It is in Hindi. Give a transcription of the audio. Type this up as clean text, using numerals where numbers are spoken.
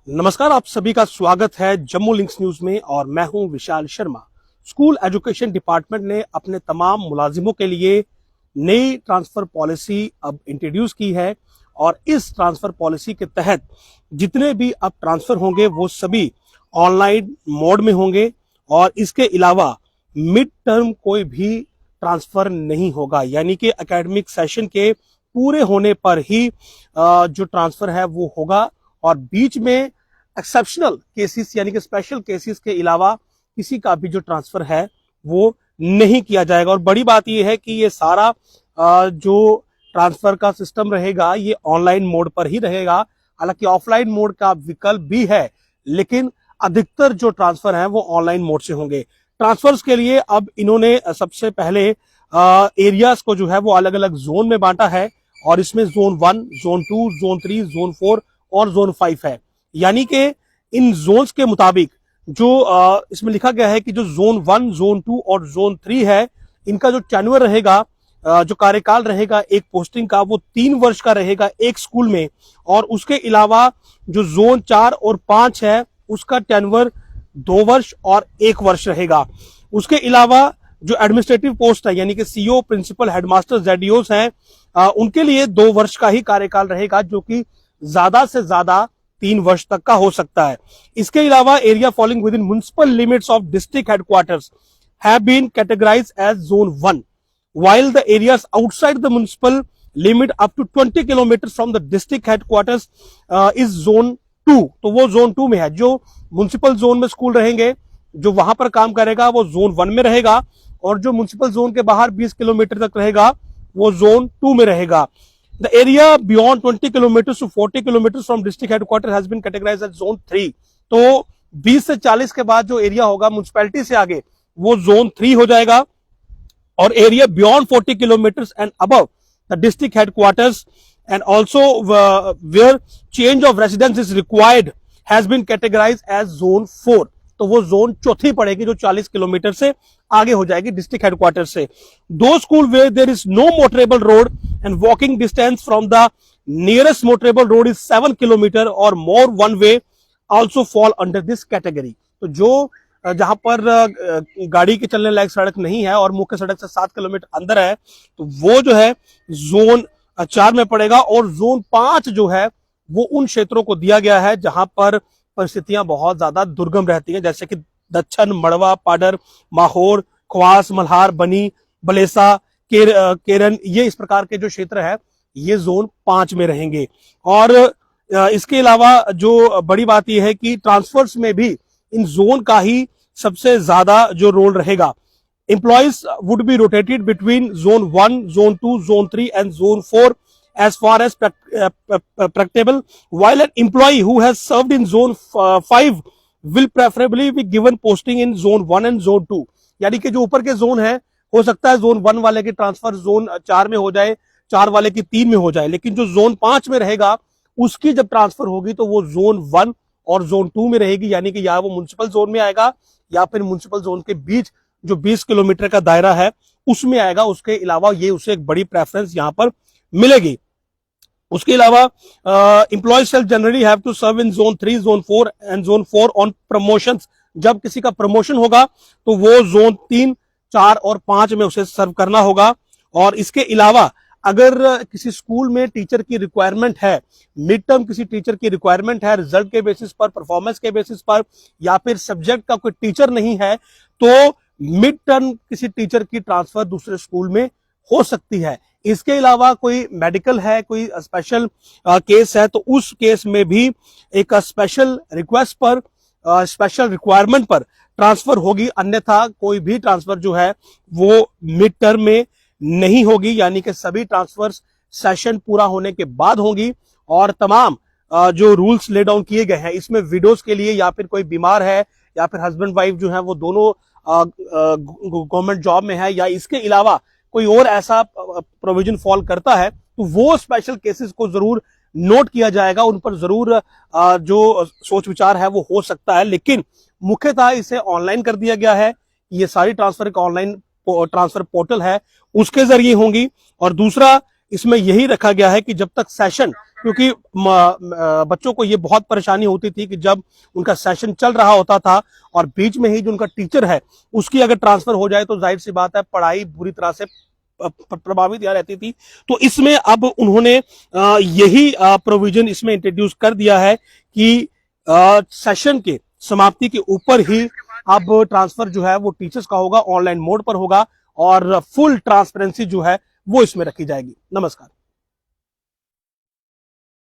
नमस्कार, आप सभी का स्वागत है जम्मू लिंक्स न्यूज में और मैं हूं Vishal Sharma. School education department ने अपने तमाम मुलाजिमों के लिए नई ट्रांसफर पॉलिसी अब इंट्रोड्यूस की है और इस ट्रांसफर पॉलिसी के तहत जितने भी अब ट्रांसफर होंगे वो सभी ऑनलाइन मोड में होंगे और इसके अलावा मिड टर्म कोई भी ट्रांसफर नहीं होगा, यानी कि एकेडमिक सेशन के पूरे होने पर ही जो ट्रांसफर है वो होगा और बीच में एक्सेप्शनल केसेस यानी कि स्पेशल केसेस के अलावा किसी का भी जो ट्रांसफर है वो नहीं किया जाएगा। और बड़ी बात यह है कि ये सारा जो ट्रांसफर का सिस्टम रहेगा ये ऑनलाइन मोड पर ही रहेगा। हालांकि ऑफलाइन मोड का विकल्प भी है, लेकिन अधिकतर जो ट्रांसफर है वो ऑनलाइन मोड से होंगे। ट्रांसफर्स के लिए अब इन्होंने सबसे पहले एरियाज को जो है वो अलग अलग जोन में बांटा है और इसमें जोन 1, जोन 2, जोन 3, जोन 4 और जोन 5 है। यानी कि इन जोन्स के मुताबिक जो इसमें लिखा गया है कि जो जोन 1, जोन 2 और जोन 3 है, इनका जो टेन्योर रहेगा, जो कार्यकाल रहेगा एक पोस्टिंग का, वो 3 वर्ष का रहेगा एक स्कूल में। और उसके अलावा जो जोन 4 और 5 है उसका टेन्योर 2 वर्ष और 1 वर्ष रहेगा। उसके अलावा जो एडमिनिस्ट्रेटिव पोस्ट है यानी कि सीओ, प्रिंसिपल, हेडमास्टर, जेडीओस हैं, उनके लिए 2 वर्ष का ही कार्यकाल रहेगा, जो कि ज्यादा से ज्यादा 3 वर्ष तक का हो सकता है। इसके अलावा area falling within municipal limits of district headquarters have been categorised as zone 1, while the areas outside the municipal limit up to 20 kilometers from the district headquarters is zone 2। तो वो जोन 2 में है। जो म्युनिसिपल जोन में स्कूल रहेंगे, जो वहां पर काम करेगा वो जोन 1 में रहेगा और जो म्युनिसिपल जोन के बाहर 20 किलोमीटर तक रहेगा वो जोन 2 में रहेगा। The area beyond 20 kilometers to 40 kilometers from district headquarters has been categorized as zone 3। तो 20 से 40 के बाद जो एरिया होगा म्युनिसिपैलिटी से आगे वो जोन 3 हो जाएगा और area beyond 40 kilometres and above the district headquarters and also where change of residence is required has been categorised as zone 4। तो वो जोन चौथी पड़ेगी जो 40 किलोमीटर से आगे हो जाएगी डिस्ट्रिक्ट हेडक्वार्टर से। दो school where there is no motorable road and walking distance from the nearest motorable road is 7 kilometre और more one way also fall under this category. तो जो जहां पर गाड़ी के चलने लायक सड़क नहीं है और मुख्य सड़क से 7 किलोमीटर अंदर है, तो वो जो है जोन 4 में पड़ेगा। और जोन 5 जो है वो उन क्षेत्रों को दिया गया है जहां पर परिस्थितियां बहुत ज्यादा दुर्गम रहती हैं, जैसे कि दच्छन, मड़वा, पाडर, माहौर, ख्वास, मल्हार, बनी, बलेसा, केरन, ये इस प्रकार के जो क्षेत्र है ये जोन 5 में रहेंगे। और इसके अलावा जो बड़ी बात यह है कि ट्रांसफर्स में भी इन जोन का ही सबसे ज्यादा जो रोल रहेगा। Employees would be rotated between zone 1, zone 2, zone 3 and zone 4 as far as practicable, while an employee who has served in zone 5 will preferably be given posting in zone 1 and zone 2। यानी कि जो ऊपर के जोन है, हो सकता है जोन 1 वाले की ट्रांसफर जोन 4 में हो जाए, 4 वाले की 3 में हो जाए, लेकिन जो जोन 5 में रहेगा उसकी जब ट्रांसफर होगी तो वो जोन 1 और जोन 2 में रहेगी। यानी कि या वो म्युनिसिपल जोन में आएगा या फिर म्युनिसिपल जोन के बीच जो 20 किलोमीटर का दायरा है उसमें आएगा। उसके अलावा ये उसे एक बड़ी प्रेफरेंस यहां पर मिलेगी। उसके अलावा employee shall generally have to serve in zone 3, zone 4 and zone 4 on promotions. जब किसी का प्रमोशन होगा तो वो जोन 3, 4 और 5 में उसे सर्व करना होगा। और इसके अलावा अगर किसी स्कूल में टीचर की रिक्वायरमेंट है, मिड टर्म किसी टीचर की रिक्वायरमेंट है, रिजल्ट के बेसिस पर, परफॉर्मेंस के बेसिस पर, या फिर सब्जेक्ट का कोई टीचर नहीं है, तो मिड टर्म किसी टीचर की ट्रांसफर दूसरे स्कूल में हो सकती है। इसके अलावा कोई मेडिकल है, कोई स्पेशल केस है, तो उस केस में भी एक स्पेशल रिक्वेस्ट पर, स्पेशल रिक्वायरमेंट पर ट्रांसफर होगी। अन्यथा कोई भी ट्रांसफर जो है वो मिड टर्म में नहीं होगी। यानी कि सभी ट्रांसफर सेशन पूरा होने के बाद होंगी और तमाम जो रूल्स ले डाउन किए गए हैं, इसमें विडोज के लिए या फिर कोई बीमार है या फिर हस्बैंड वाइफ जो है वो दोनों गवर्नमेंट जॉब में है या इसके अलावा कोई और ऐसा प्रोविजन फॉल करता है, तो वो स्पेशल केसेस को जरूर नोट किया जाएगा। उन पर जरूर जो सोच विचार है वो हो सकता है, लेकिन मुख्यतः इसे ऑनलाइन कर दिया गया है। ये सारी ट्रांसफर एक ऑनलाइन ट्रांसफर पोर्टल है उसके जरिए होंगी। और दूसरा इसमें यही रखा गया है कि जब तक सेशन क्योंकि बच्चों को ये बहुत परेशानी होती थी कि जब उनका सेशन चल रहा होता था और बीच में ही जो उनका टीचर है उसकी अगर ट्रांसफर हो जाए तो जाहिर सी बात है पढ़ाई बुरी तरह से प्रभावित यहाँ रहती थी। तो इसमें अब उन्होंने यही प्रोविजन इसमें इंट्रोड्यूस कर दिया है कि सेशन के समाप्ति के ऊपर ही अब ट्रांसफर जो है वो टीचर्स का होगा, ऑनलाइन मोड पर होगा और फुल ट्रांसपेरेंसी जो है वो इसमें रखी जाएगी। नमस्कार।